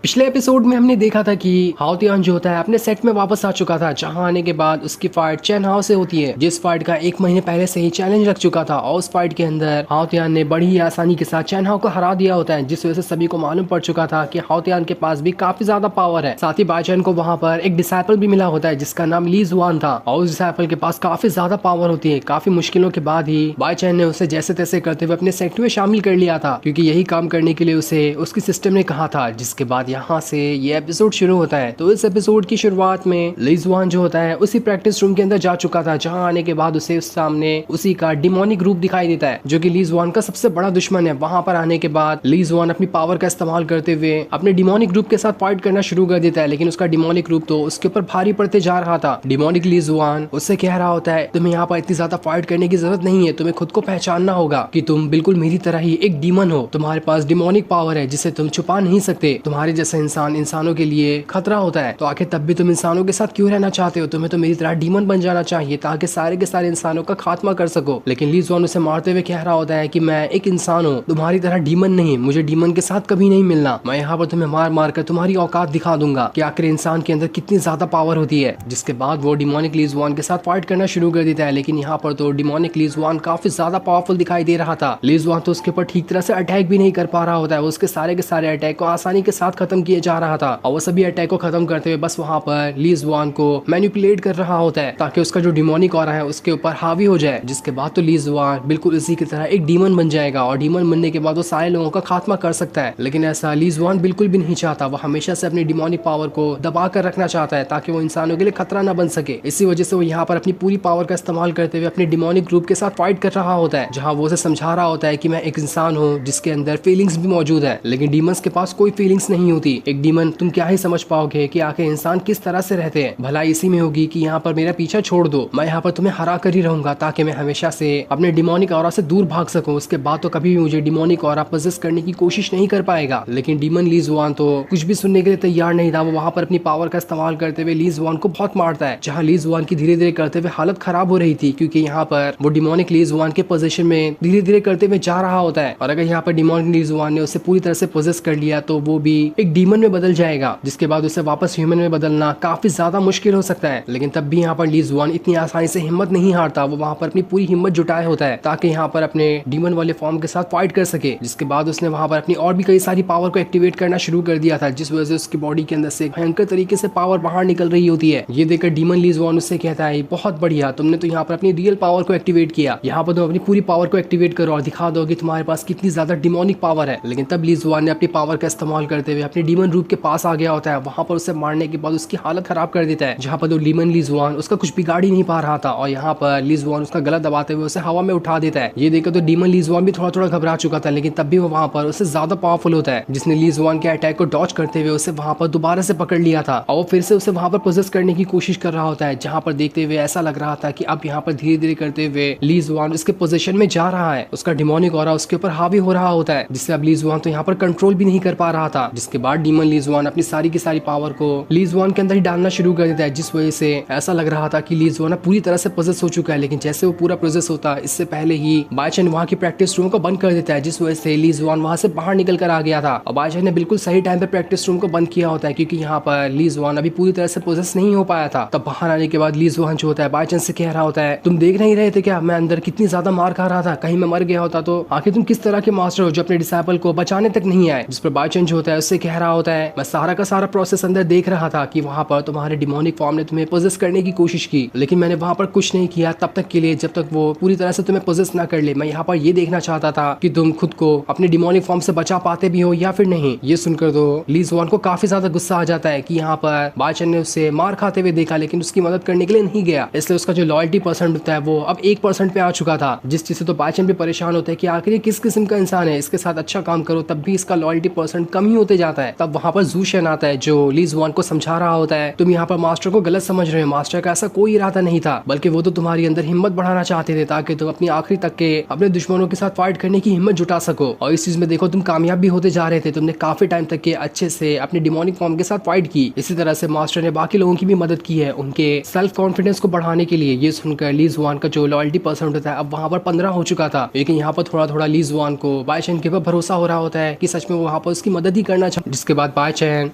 पिछले एपिसोड में हमने देखा था कि हाओ तियान जो होता है अपने सेट में वापस आ चुका था, जहां आने के बाद उसकी फाइट चेन हाओ से होती है, जिस फाइट का एक महीने पहले से ही चैलेंज रख चुका था। और उस फाइट के अंदर हाओ तियान ने बड़ी ही आसानी के साथ चेन हाओ को हरा दिया होता है, जिस वजह से सभी को मालूम पड़ चुका था कि हाओ तियान के पास भी काफी ज्यादा पावर है। साथ ही बाइचेन को वहां पर एक डिसाइपल भी मिला होता है जिसका नाम ली जुआन था, और उस डिसाइपल के पास काफी ज्यादा पावर होती है। काफी मुश्किलों के बाद ही बाइचेन ने उसे जैसे तैसे करते हुए अपने सेट में शामिल कर लिया था, क्योंकि यही काम करने के लिए उसे उसकी सिस्टम ने कहा था। जिसके बाद यहाँ से ये एपिसोड शुरू होता है। तो इस एपिसोड की शुरुआत में ली जुआन जो होता है उसी प्रैक्टिस रूम के अंदर जा चुका था, जहां आने के बाद उसे उस सामने उसी का डिमोनिक रूप दिखाई देता है, जो कि ली जुआन का सबसे बड़ा दुश्मन है। वहां पर आने के बाद ली जुआन अपनी पावर का इस्तेमाल करते हुए अपने डिमोनिक रूप के साथ फाइट करना शुरू कर देता है, लेकिन उसका डिमोनिक रूप तो उसके ऊपर भारी पड़ते जा रहा था। डिमोनिक ली जुआन उससे कह रहा होता है, तुम्हें यहाँ पर इतनी ज्यादा फाइट करने की जरूरत नहीं है, तुम्हें खुद को पहचानना होगा कि तुम बिल्कुल मेरी तरह ही एक डीमन हो। तुम्हारे पास डिमोनिक पावर है जिसे तुम छुपा नहीं सकते। तुम्हारे जैसा इंसान इंसानों के लिए खतरा होता है, तो आखिर तब भी तुम इंसानों के साथ क्यों रहना चाहते हो? तुम्हें तो मेरी तरह डीमन बन जाना चाहिए ताकि सारे के सारे इंसानों का खात्मा कर सको। लेकिन ली जुआन उसे मारते हुए कह रहा होता है कि मैं एक इंसान हूँ, तुम्हारी तरह डीमन नहीं, मुझे डीमन के साथ कभी नहीं मिलना। मैं यहाँ पर तुम्हें मार मार कर तुम्हारी औकात दिखा दूंगा कि आखिर इंसान के अंदर कितनी ज्यादा पावर होती है। जिसके बाद वो डिमोनिक ली जुआन के साथ फाइट करना शुरू कर देता है, लेकिन यहाँ पर तो डिमोनिक ली जुआन काफी ज्यादा पावरफुल दिखाई दे रहा था। ली जुआन तो उसके ऊपर ठीक तरह से अटैक भी नहीं कर पा रहा होता है, उसके सारे के सारे अटैक को आसानी के साथ खत्म किए जा रहा था, और वो सभी अटैक को खत्म करते हुए बस वहां पर ली जुआन को मैनिपुलेट कर रहा होता है ताकि उसका जो डिमोनिक ऑरा है उसके ऊपर हावी हो जाए। जिसके बाद तो ली जुआन बिल्कुल इसी की तरह एक डीमन बन जाएगा, और डीमन बनने के बाद वो सारे लोगों का खात्मा कर सकता है। लेकिन ऐसा ली जुआन बिल्कुल भी नहीं चाहता। वो हमेशा से अपनी डिमोनिक पावर को दबा कर रखना चाहता है ताकि वो इंसानों के लिए खतरा न बन सके। इसी वजह से वो यहाँ पर अपनी पूरी पावर का इस्तेमाल करते हुए अपने डिमोनिक ग्रुप के साथ फाइट कर रहा होता है, जहाँ वो उसे समझा रहा होता है कि मैं एक इंसान हूँ जिसके अंदर फीलिंग्स भी मौजूद है। लेकिन डीमंस के पास कोई फीलिंग्स नहीं होती। एक डीमन तुम क्या ही समझ पाओगे कि आखिर इंसान किस तरह से रहते हैं। भलाई इसी में होगी कि यहाँ पर मेरा पीछा छोड़ दो, मैं यहाँ पर तुम्हें हरा कर ही रहूंगा ताकि मैं हमेशा से अपने डिमोनिक ऑरा से दूर भाग सकूं। उसके बाद तो कभी भी मुझे डिमोनिक ऑरा पोजेस करने की कोशिश नहीं कर पाएगा। लेकिन डीमन ली जुआन तो कुछ भी सुनने के लिए तैयार नहीं था। वो वहाँ पर अपनी पावर का इस्तेमाल करते हुए ली जुआन को बहुत मारता है, जहाँ ली जुआन की धीरे धीरे करते हुए हालत खराब हो रही थी, क्योंकि यहाँ पर वो डिमोनिक ली जुआन के पोजीशन में धीरे धीरे करते हुए जा रहा होता है। और अगर यहाँ पर डिमोनिक ली जुआन ने उसे पूरी तरह से पोजेस कर लिया तो वो भी एक डीमन में बदल जाएगा, जिसके बाद उसे वापस ह्यूमन में बदलना काफी ज्यादा मुश्किल हो सकता है। लेकिन तब भी यहाँ पर ली जुआन इतनी आसानी से हिम्मत नहीं हारता। वो वहाँ पर अपनी पूरी हिम्मत जुटाए होता है ताकि यहाँ पर अपने डीमन वाले फॉर्म के साथ फाइट कर सके। जिसके बाद उसने वहाँ पर अपनी और भी कई सारी पावर को एक्टिवेट करना शुरू कर दिया था, जिस वजह से उसकी बॉडी के अंदर से भयंकर तरीके से पावर बाहर निकल रही होती है। ये देखकर डीमन ली जुआन उससे कहता है, बहुत बढ़िया, तुमने तो यहाँ पर अपनी रियल पावर को एक्टिवेट किया। यहाँ पर तुम अपनी पूरी पावर को एक्टिवेट करो और दिखा दो कि तुम्हारे पास कितनी ज्यादा डिमोनिक पावर है। लेकिन तब ली जुआन ने अपनी पावर का इस्तेमाल करते हुए अपने डीमन रूप के पास आ गया होता है। वहाँ पर उसे मारने के बाद उसकी हालत खराब कर देता है, जहाँ पर तो डीमन ली जुआन उसका कुछ बिगाड़ ही नहीं पा रहा था, और यहाँ पर ली जुआन उसका गला दबाते हुए उसे हवा में उठा देता है। ये देखकर तो डीमन ली जुआन भी थोड़ा थोड़ा घबरा चुका था, लेकिन तब भी वो वहाँ पर उससे ज्यादा पावरफुल होता है, जिसने ली जुआन के अटैक को डॉज करते हुए उसे वहाँ पर दोबारा से पकड़ लिया था, और फिर से उसे वहाँ पर पोजेस करने की कोशिश कर रहा होता है। जहाँ पर देखते हुए ऐसा लग रहा था कि अब यहाँ पर धीरे धीरे करते हुए ली जुआन उसके पोजीशन में जा रहा है। उसका डिमोनिक ऑरा उसके ऊपर हावी हो रहा होता है, जिससे अब ली जुआन तो यहाँ पर कंट्रोल भी नहीं कर पा रहा था। जिसके बाद डीमन ली जुआन अपनी सारी की सारी पावर को ली जुआन के अंदर ही डालना शुरू कर देता है, जिस वजह से ऐसा लग रहा था कि ली जुआन पूरी तरह से पोजेस हो चुका है। लेकिन जैसे वो पूरा प्रोसेस होता इससे पहले ही बाइचेन वहाँ की प्रैक्टिस रूम को बंद कर देता है, जिस वजह से ली जुआन वहाँ से बाहर निकल कर आ गया था। और बाइचेन ने बिल्कुल सही टाइम पे प्रैक्टिस रूम को बंद किया होता है, क्योंकि यहाँ पर ली जुआन अभी पूरी तरह से पोजेस नहीं हो पाया था। तब बाहर आने के बाद ली जुआन जो होता है बाइचेन से कह रहा होता है, तुम देख नहीं रहे थे क्या मैं अंदर कितनी ज्यादा मार खा रहा था? कहीं मैं मर गया होता तो? आखिर तुम किस तरह के मास्टर हो जो अपने डिसाइपल को बचाने तक नहीं आए? जिस पर बाइचेन जो होता है उससे कह रहा होता है, मैं सारा का सारा प्रोसेस अंदर देख रहा था कि वहाँ पर तुम्हारे डिमोनिक फॉर्म ने तुम्हें पोजेस करने की कोशिश की, लेकिन मैंने वहाँ पर कुछ नहीं किया तब तक के लिए जब तक वो पूरी तरह से तुम्हें पोजेस ना कर ले। मैं यहाँ पर ये देखना चाहता था कि तुम खुद को अपने डिमोनिक फॉर्म से बचा पाते भी हो या फिर नहीं। ये सुनकर तो ली जुआन को काफी ज्यादा गुस्सा आ जाता है कि यहाँ पर बाइचेन ने उसे मार खाते हुए देखा, लेकिन उसकी मदद करने के लिए नहीं गया। इसलिए उसका जो लॉयल्टी परसेंट होता है वो अब 1% पे आ चुका था, जिस चीज से तो बाइचेन भी परेशान होता है कि आखिर किस किस्म का इंसान है, इसके साथ अच्छा काम करो तब भी इसका लॉयल्टी परसेंट कम ही होते जाता है। तब वहाँ पर जूशन आता है जो ली जुआन को समझा रहा होता है, तुम यहाँ पर मास्टर को गलत समझ रहे हो, मास्टर का ऐसा कोई इरादा नहीं था, बल्कि वो तो तुम्हारी अंदर हिम्मत बढ़ाना चाहते थे ताकि तुम अपनी आखिरी तक के अपने दुश्मनों के साथ फाइट करने की हिम्मत जुटा सको। और इस चीज में देखो तुम कामयाब भी होते जा रहे थे, तुमने काफी टाइम तक के अच्छे से अपने डिमोनिक फॉर्म के साथ फाइट की। इसी तरह से मास्टर ने बाकी लोगों की भी मदद की है उनके सेल्फ कॉन्फिडेंस को बढ़ाने के लिए। ये सुनकर ली जुआन का जो लॉयल्टी परसेंट होता है अब वहाँ पर 15 हो चुका था, लेकिन यहाँ पर थोड़ा थोड़ा ली जुआन को बाइचेन के ऊपर भरोसा हो रहा होता है कि सच में वो वहाँ पर उसकी मदद ही करना चाहता, जिसके बाद बाय चैन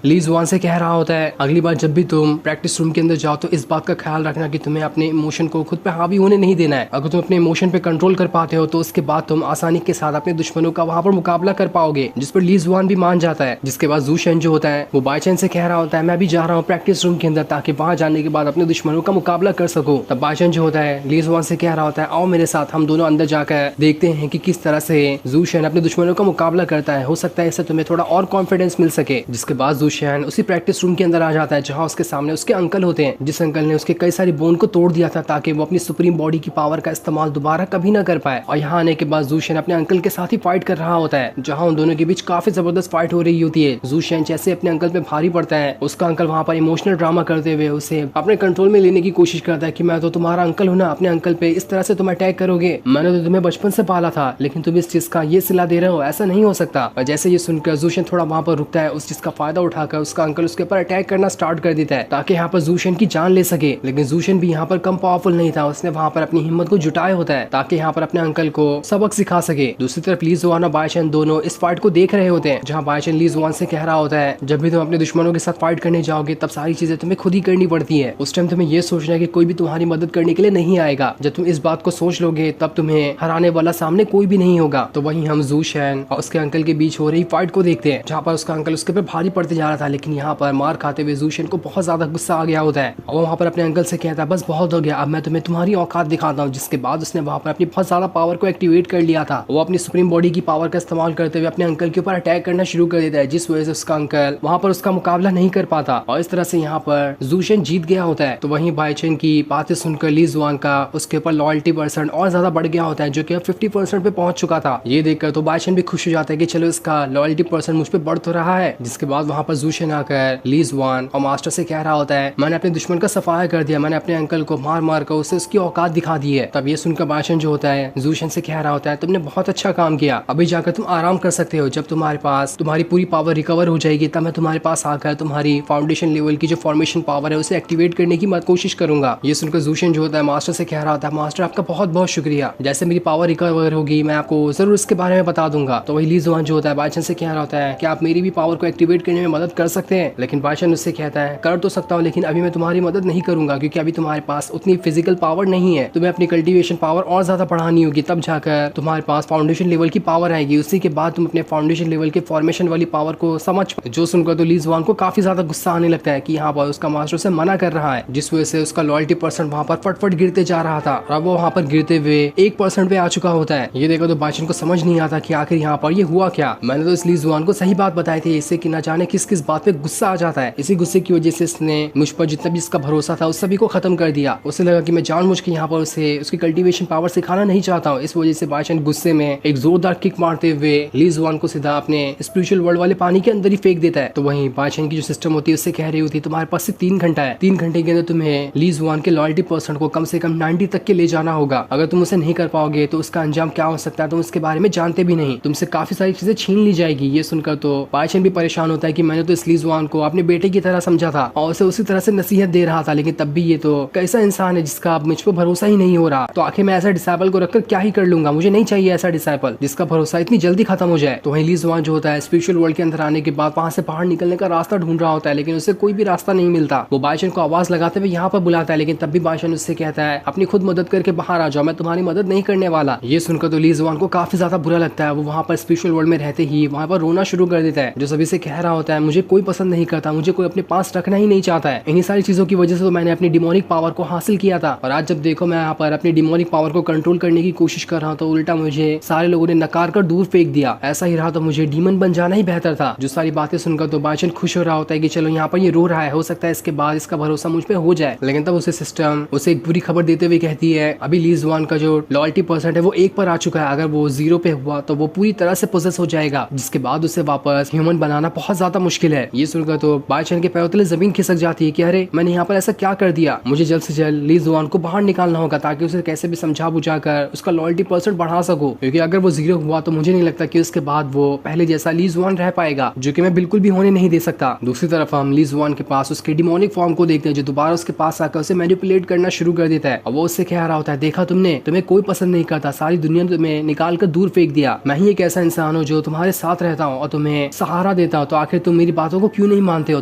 ली जुआन से कह रहा होता है अगली बार जब भी तुम प्रैक्टिस रूम के अंदर जाओ तो इस बात का ख्याल रखना कि तुम्हें अपने इमोशन को खुद पे हावी होने नहीं देना है। अगर तुम अपने इमोशन पे कंट्रोल कर पाते हो तो उसके बाद तुम आसानी के साथ अपने दुश्मनों का वहां पर मुकाबला कर पाओगे। जिस पर ली जुआन भी मान जाता है। जिसके बाद जू शेन जो होता है वो बाय चैन से कह रहा होता है मैं भी जा रहा हूँ प्रैक्टिस रूम के अंदर ताकि वहां जाने के बाद अपने दुश्मनों का मुकाबला कर सकूं। तब बाय चैन जो होता है ली जुआन से कह रहा होता है आओ मेरे साथ, हम दोनों अंदर जाकर देखते हैं कि किस तरह से जू शेन अपने दुश्मनों का मुकाबला करता है। हो सकता है इससे तुम्हें थोड़ा और कॉन्फिडेंस मिल सके। जिसके बाद जू शेन उसी प्रैक्टिस रूम के अंदर आ जाता है जहाँ उसके सामने उसके अंकल होते हैं, जिस अंकल ने उसके कई सारी बोन को तोड़ दिया था ताकि वो अपनी सुप्रीम बॉडी की पावर का इस्तेमाल दोबारा कभी ना कर पाए। और यहाँ आने के बाद जू शेन अपने अंकल के साथ ही फाइट कर रहा होता है जहाँ उन दोनों के बीच काफी जबरदस्त फाइट हो रही होती है। जू शेन जैसे अपने अंकल पे भारी पड़ता है, उसका अंकल वहाँ पर इमोशनल ड्रामा करते हुए उसे अपने कंट्रोल में लेने की कोशिश करता है कि मैं तो तुम्हारा अंकल हूँ ना, अपने अंकल पे इस तरह से तुम अटैक करोगे, मैंने तो तुम्हें बचपन से पाला था लेकिन तुम इस चीज का ये सिला दे रहे हो, ऐसा नहीं हो सकता। और जैसे ये सुनकर जू शेन थोड़ा वहाँ पर रुकता है, उस चीज का फायदा उठाकर उसका अंकल उसके ऊपर अटैक करना स्टार्ट कर देता है ताकि यहाँ पर जू शेन की जान ले सके। लेकिन जू शेन भी यहाँ पर कम पावरफुल नहीं था, उसने वहाँ पर अपनी हिम्मत को जुटाया होता है ताकि यहाँ पर अपने अंकल को सबक सिखा सके। दूसरी तरफ ली जुआन और बाय चैन दोनों इस फाइट को देख रहे होते हैं जहाँ बाय चैन ली जुआन से कह रहा होता है जब भी तुम अपने दुश्मनों के साथ फाइट करने जाओगे तब सारी चीजें तुम्हें खुद ही करनी पड़ती है। उस टाइम तुम्हें ये सोचना है कि कोई भी तुम्हारी मदद करने के लिए नहीं आएगा। जब तुम इस बात को सोच लोगे तब तुम्हें हराने वाला सामने कोई भी नहीं होगा। तो वहीं हम जू शेन और उसके अंकल के बीच हो रही फाइट को देखते हैं जहाँ पर उसका अंकल उसके ऊपर भारी पड़ते जा रहा था, लेकिन यहाँ पर मार खाते हुए जू शेन को बहुत ज्यादा गुस्सा आ गया होता है और वहाँ पर अपने अंकल से कहता है बस बहुत हो गया, अब मैं तुम्हें तुम्हारी औकात दिखाता हूँ। जिसके बाद उसने वहाँ पर अपनी बहुत ज्यादा पावर को एक्टिवेट कर लिया था। वो अपनी सुप्रीम बॉडी की पावर का इस्तेमाल करते हुए अपने अंकल के ऊपर अटैक करना शुरू कर देता है, जिस वजह से उसका अंकल वहाँ पर उसका मुकाबला नहीं कर पाता और इस तरह से यहाँ पर जू शेन जीत गया होता है। तो वहीं बाय चैन की बातें सुनकर ली जुआन का उसके ऊपर लॉयल्टी परसेंट और ज्यादा बढ़ गया होता है जो कि 50% पे पहुंच चुका था। ये देखकर तो बाय चैन भी खुश हो जाता है कि चलो इसका लॉयल्टी परसेंट मुझ पे बढ़ तो रहा है। जिसके बाद वहाँ पर जू शेन आकर ली जुआन और मास्टर से कह रहा होता है मैंने अपने दुश्मन का सफाया कर दिया, मैंने अपने अंकल को मार मार कर उसे उसकी औकात दिखा दी है। तब ये सुनकर बाय चैन जो होता है जू शेन से कह रहा होता है तुमने बहुत अच्छा काम किया, अभी जाकर तुम आराम कर सकते हो, जब तुम्हारे पास तुम्हारी पूरी पावर रिकवर हो जाएगी तब मैं तुम्हारे पास आकर तुम्हारी फाउंडेशन लेवल की जो फॉर्मेशन पावर है उसे एक्टिवेट करने की मत कोशिश करूंगा। ये सुनकर जू शेन जो होता है मास्टर से कह रहा होता है मास्टर आपका बहुत बहुत शुक्रिया, जैसे मेरी पावर रिकवर होगी मैं आपको जरूर इसके बारे में बता दूंगा। तो वही ली जुआन जो होता है बाय चैन से कह रहा होता है कि आप मेरी भी पावर को एक्टिवेट करने में मदद कर सकते हैं। लेकिन बाय चैन उससे कहता है कर तो सकता हूँ लेकिन अभी मैं तुम्हारी मदद नहीं करूंगा क्योंकि अभी तुम्हारे पास उतनी फिजिकल पावर नहीं है, तुम्हें अपनी कल्टीवेशन पावर और ज्यादा बढ़ानी होगी तब जाकर तुम्हारे पास फाउंडेशन लेवल की पावर आएगी, उसी के बाद तुम अपने फाउंडेशन लेवल के फॉर्मेशन वाली पावर को समझ। जो सुनकर तो ली जुआन को काफी ज्यादा गुस्सा आने लगता है कि यहाँ पर उसका मास्टर से मना कर रहा है, जिस वजह से उसका लॉयल्टी परसेंट वहाँ पर फटफट गिरते जा रहा था और अब वो वहाँ पर गिरते हुए 1% पे आ चुका होता है। ये देखो तो बाय चैन को समझ नहीं आता कि आखिर यहाँ पर ये हुआ क्या। मैंने तो इस ली जुआन को सही बात बताई थी, इससे कि न जाने किस किस बात पे गुस्सा आ जाता है। इसी गुस्से की वजह से इसने मुझ पर जितना भी इसका भरोसा था उस सभी को खत्म कर दिया। उसे लगा कि मैं जानबूझ के यहाँ पर उसे उसकी कल्टीवेशन पावर सिखाना नहीं चाहता हूँ। इस वजह से बाय चैन गुस्से में एक जोरदार किक मारते हुए ली जुआन को सीधा अपने स्पिरिचुअल वर्ल्ड वाले पानी के अंदर ही फेंक देता है। तो वहीं बाय चैन की जो सिस्टम होती है उससे कह रही होती है तुम्हारे पास सिर्फ 3 घंटा है, 3 घंटे के अंदर तुम्हें ली जुआन के लॉयल्टी परसेंट को कम से कम 90 तक के ले जाना होगा। अगर तुम उसे नहीं कर पाओगे तो उसका अंजाम क्या हो सकता है तुम उसके बारे में जानते भी नहीं, तुमसे काफी सारी चीजें छीन ली जाएगी। ये सुनकर तो बाय चैन भी परेशान होता है कि मैंने तो इस ली जुआन को अपने बेटे की तरह समझा था और उसे उसी तरह से नसीहत दे रहा था, लेकिन तब भी ये तो कैसा इंसान है जिसका अब मुझ पर भरोसा ही नहीं हो रहा। तो आखिर मैं ऐसा डिसाइपल को रखकर क्या ही कर लूंगा, मुझे नहीं चाहिए ऐसा डिसाइपल जिसका भरोसा इतनी जल्दी खत्म हो जाए। तो वहीं ली जुआन जो होता है स्पिरिचुअल वर्ल्ड के अंदर आने के बाद वहां से बाहर निकलने का रास्ता ढूंढ रहा होता है, लेकिन उसे कोई भी रास्ता नहीं मिलता। वो बाय चैन को आवाज लगाते हुए यहाँ पर बुलाता है, लेकिन तब भी बाय चैन उससे कहता है अपनी खुद मदद करके बाहर आ जाओ, मैं तुम्हारी मदद नहीं करने वाला। ये सुनकर तो ली जुआन को काफी ज्यादा बुरा लगता है। वो वहाँ पर स्पिरिचुअल वर्ल्ड में रहते ही वहाँ पर रोना शुरू कर देता है, जो सभी से कह रहा होता है मुझे कोई पसंद नहीं करता, मुझे कोई अपने पास रखना ही नहीं चाहता है। इन्हीं सारी चीजों की वजह से तो मैंने अपनी डिमोनिक पावर को हासिल किया था और आज जब देखो मैं यहाँ पर अपनी डिमोनिक पावर को कंट्रोल करने की कोशिश कर रहा हूँ तो उल्टा मुझे सारे लोगों ने नकार कर दूर फेंक दिया। ऐसा ही रहा तो मुझे डीमन बन जाना ही बेहतर था। जो सारी बातें सुनकर तो बाय चैन खुश हो रहा होता है कि चलो यहाँ पर ये रो रहा है, हो सकता है इसके बाद इसका भरोसा मुझ पे हो जाए। लेकिन तब उसे सिस्टम उसे एक बुरी खबर देते हुए कहती है अभी ली जुआन का जो लॉयल्टी परसेंट है वो 1 पर आ चुका है, अगर वो 0 पे हुआ तो वो पूरी तरह से पोजेस हो जाएगा, जिसके बाद उसे वापस ह्यूमन बनाना बहुत ज्यादा मुश्किल है। ये सुनकर तो बाय चैन के पैरों तले जमीन खिसक जाती है कि अरे मैंने यहाँ पर ऐसा क्या कर दिया, मुझे जल्द से जल्द ली जुआन को बाहर निकालना होगा ताकि उसे कैसे भी समझा बुझा कर उसका लॉयल्टी परसेंट बढ़ा सकूं, क्योंकि अगर वो 0 हुआ तो मुझे नहीं लगता कि उसके बाद वो पहले जैसा ली जुआन रह पाएगा, जो कि मैं बिल्कुल भी होने नहीं दे सकता। दूसरी तरफ हम ली जुआन के पास उसके डिमोनिक फॉर्म को देखते हैं जो दोबारा उसके पास आकर उसे मैनिपुलेट करना शुरू कर देता है और वो उससे कह रहा होता है देखा तुमने, तुम्हें कोई पसंद नहीं करता, सारी दुनिया ने तुम्हें निकाल कर दूर फेंक दिया, मैं ही एक ऐसा इंसान हूँ जो तुम्हारे साथ रहता हूँ और तुम्हें सहारा सहारा देता हूँ, तो आखिर तुम मेरी बातों को क्यों नहीं मानते हो?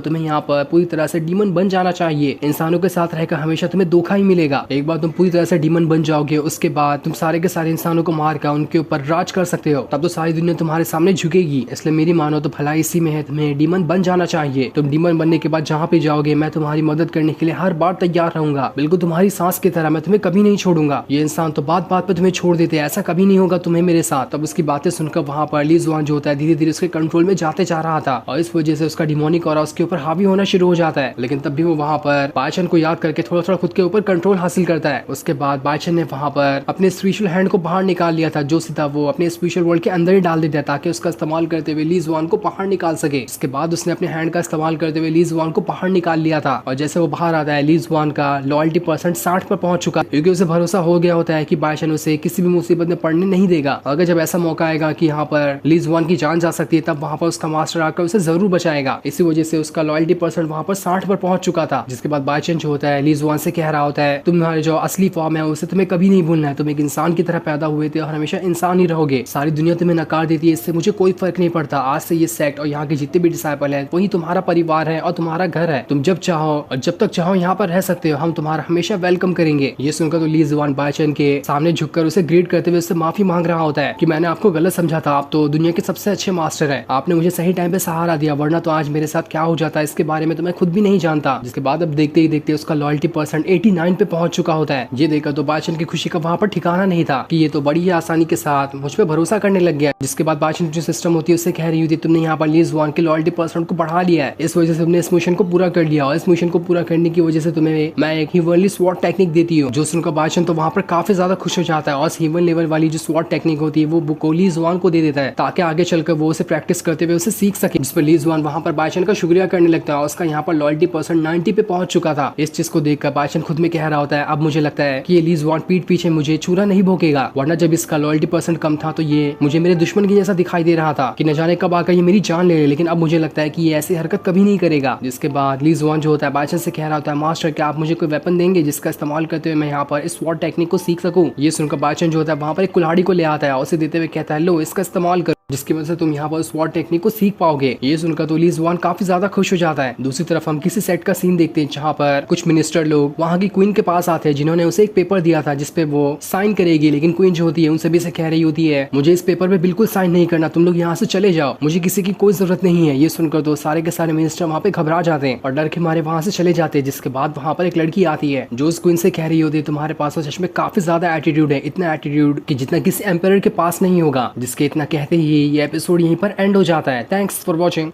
तुम्हें यहाँ पर पूरी तरह से डीमन बन जाना चाहिए। इंसानों के साथ रहकर हमेशा तुम्हें धोखा ही मिलेगा। एक बार तुम पूरी तरह से डीमन बन जाओगे, उसके बाद तुम सारे के सारे इंसानों को मारकर उनके ऊपर राज कर सकते हो। तब तो सारी दुनिया तुम्हारे सामने झुकेगी। इसलिए मेरी मानो तो भलाई इसी में है, तुम्हें डीमन बन जाना चाहिए। तुम डीमन बनने के बाद जहाँ पे जाओगे मैं तुम्हारी मदद करने के लिए हर बार तैयार रहूंगा, बिल्कुल तुम्हारी सांस की तरह। मैं तुम्हें कभी नहीं छोड़ूंगा। ये इंसान तो बात बात पे तुम्हें छोड़ देते हैं, ऐसा कभी नहीं होगा तुम्हें मेरे साथ। तब उसकी बातें सुनकर वहाँ पर ली जुआन जो होता है धीरे धीरे उसके कंट्रोल में जाते जा रहा था, और इस वजह से उसका डिमोनिक ऑरा उसके ऊपर हावी होना शुरू हो जाता है। लेकिन तब भी वो वहाँ पर बायचन को याद करके थोड़ा थोड़ा खुद के ऊपर कंट्रोल हासिल करता है। उसके बाद बायचन ने वहाँ पर अपने स्पिरिचुअल हैंड को बाहर निकाल लिया था, जो सीधा वो अपने स्पिरिचुअल वर्ल्ड के अंदर ही डाल देता है, ताकि उसका इस्तेमाल करते हुए ली जुआन को बाहर निकाल सके। उसके बाद उसने अपने हैंड का इस्तेमाल करते हुए ली जुआन को बाहर निकाल लिया था, और जैसे वो बाहर आता है ली जुआन का लॉयल्टी परसेंट 60 पर पहुंच चुका, क्योंकि उसे भरोसा हो गया होता है कि बायचन उसे किसी भी मुसीबत में पड़ने नहीं देगा। अगर जब ऐसा मौका आएगा कि यहाँ पर ली जुआन की जान जा सकती है, तब वहाँ पर उसका मास्टर आकर उसे जरूर बचाएगा। इसी वजह से उसका लॉयल्टी परसेंट वहाँ पर 60 पर पहुंच चुका था। जिसके बाद बायचन जो होता है ली जुआन से कह रहा होता है, तुम्हारे जो असली फॉर्म है उसे तुम्हें कभी नहीं भूलना है। तुम एक इंसान की तरह पैदा हुए थे और हमेशा इंसान ही रहोगे। सारी दुनिया तुम्हें नकार देती है, इससे मुझे कोई फर्क नहीं पड़ता। आज से ये सेक्ट और यहाँ के जितने भी डिसाइपल है वही तुम्हारा परिवार है और तुम्हारा घर है। तुम जब चाहो और जब तक चाहो यहाँ पर रह सकते हो, हम तुम्हारा हमेशा वेलकम करेंगे। ये सुनकर तो ली जुआन बायचन के सामने झुककर उसे ग्रीट करते हुए उससे माफी मांग रहा होता है कि मैंने आपको गलत समझा था, आप तो दुनिया के सबसे अच्छे मास्टर है, आपने मुझे सही टाइम पे सहारा दिया, वरना तो आज मेरे साथ क्या हो जाता है इसके बारे में तो मैं खुद भी नहीं जानता। जिसके बाद अब देखते ही देखते उसका लॉयल्टी परसेंट 89 पे पहुंच चुका होता है। ये देखकर तो बायचन की खुशी का वहाँ पर ठिकाना नहीं था कि ये तो बड़ी ही आसानी के साथ मुझ पर भरोसा करने लग गया। जिसके बाद बायचन जो सिस्टम होती है उससे कह रही होती है, तुमने यहाँ पर ली जुआन के लॉयल्टी परसेंट को बढ़ा लिया है, इस वजह से तुमने इस मिशन को पूरा कर लिया, और इस मिशन को पूरा करने की वजह से तुम्हें मैं एक हीवनली स्वॉर्ड टेक्निक देती हूँ। जो सुनकर बायचन तो वहाँ पर काफी ज्यादा खुश हो जाता है, और हीवन लेवल वाली जो स्वॉर्ड टेक्निक होती है वो बुक ली जुआन को दे देता है, ताकि आगे चलकर वो उसे प्रैक्टिस करते हुए उसे सीख सके। जिस पर ली जुआन वहाँ पर बायचन का शुक्रिया करने लगता है, और उसका यहाँ पर लॉयल्टी परसेंट 90 पे पहुंच चुका था। इस चीज को देखकर बायचन खुद में कह रहा होता है, अब मुझे लगता है कि ये ली जुआन पीठ पीछे मुझे चूरा नहीं भोंकेगा, वरना जब इसका लॉयल्टी परसेंट कम था तो ये मुझे मेरे दुश्मन की जैसा दिखाई दे रहा था कि न जाने कब आकर ये मेरी जान ले ले, लेकिन अब मुझे लगता है कि ये ऐसी हरकत कभी नहीं करेगा। जिसके बाद ली जुआन जो होता है बायचन से कह रहा होता है, मास्टर क्या आप मुझे कोई वेपन देंगे जिसका इस्तेमाल करते हुए मैं यहाँ पर इस स्वॉर्ड टेक्निक को सीख सकूं? ये सुनकर बायचन जो होता है वहाँ पर एक कुल्हाड़ी को ले आता है और उसे देते हुए कहता है, लो इसका इस्तेमाल करो, जिसकी वजह से तुम यहाँ पर स्वॉर्ड टेक्निक को सीख पाओगे। ये सुनकर तो ली जुआन काफी ज्यादा खुश हो जाता है। दूसरी तरफ हम किसी सेट का सीन देखते हैं जहाँ पर कुछ मिनिस्टर लोग वहाँ की क्वीन के पास आते हैं, जिन्होंने उसे एक पेपर दिया था जिसपे वो साइन करेगी, लेकिन क्वीन जो होती है उनसे भी से कह रही होती है, मुझे इस पेपर पे बिल्कुल साइन नहीं करना, तुम लोग यहाँ से चले जाओ, मुझे किसी की कोई जरूरत नहीं है। ये सुनकर तो सारे के सारे मिनिस्टर वहाँ पे घबरा जाते हैं और डर के मारे वहाँ से चले जाते हैं। जिसके बाद वहाँ पर एक लड़की आती है जो उस क्वीन से कह रही होती है, तुम्हारे पास तो सच में काफी ज्यादा एटीट्यूड है, इतना एटीट्यूड कि जितना किसी एम्पायर के पास नहीं होगा। जिसके इतना कहते ही ये एपिसोड यहीं पर एंड हो जाता है। Thanks for watching.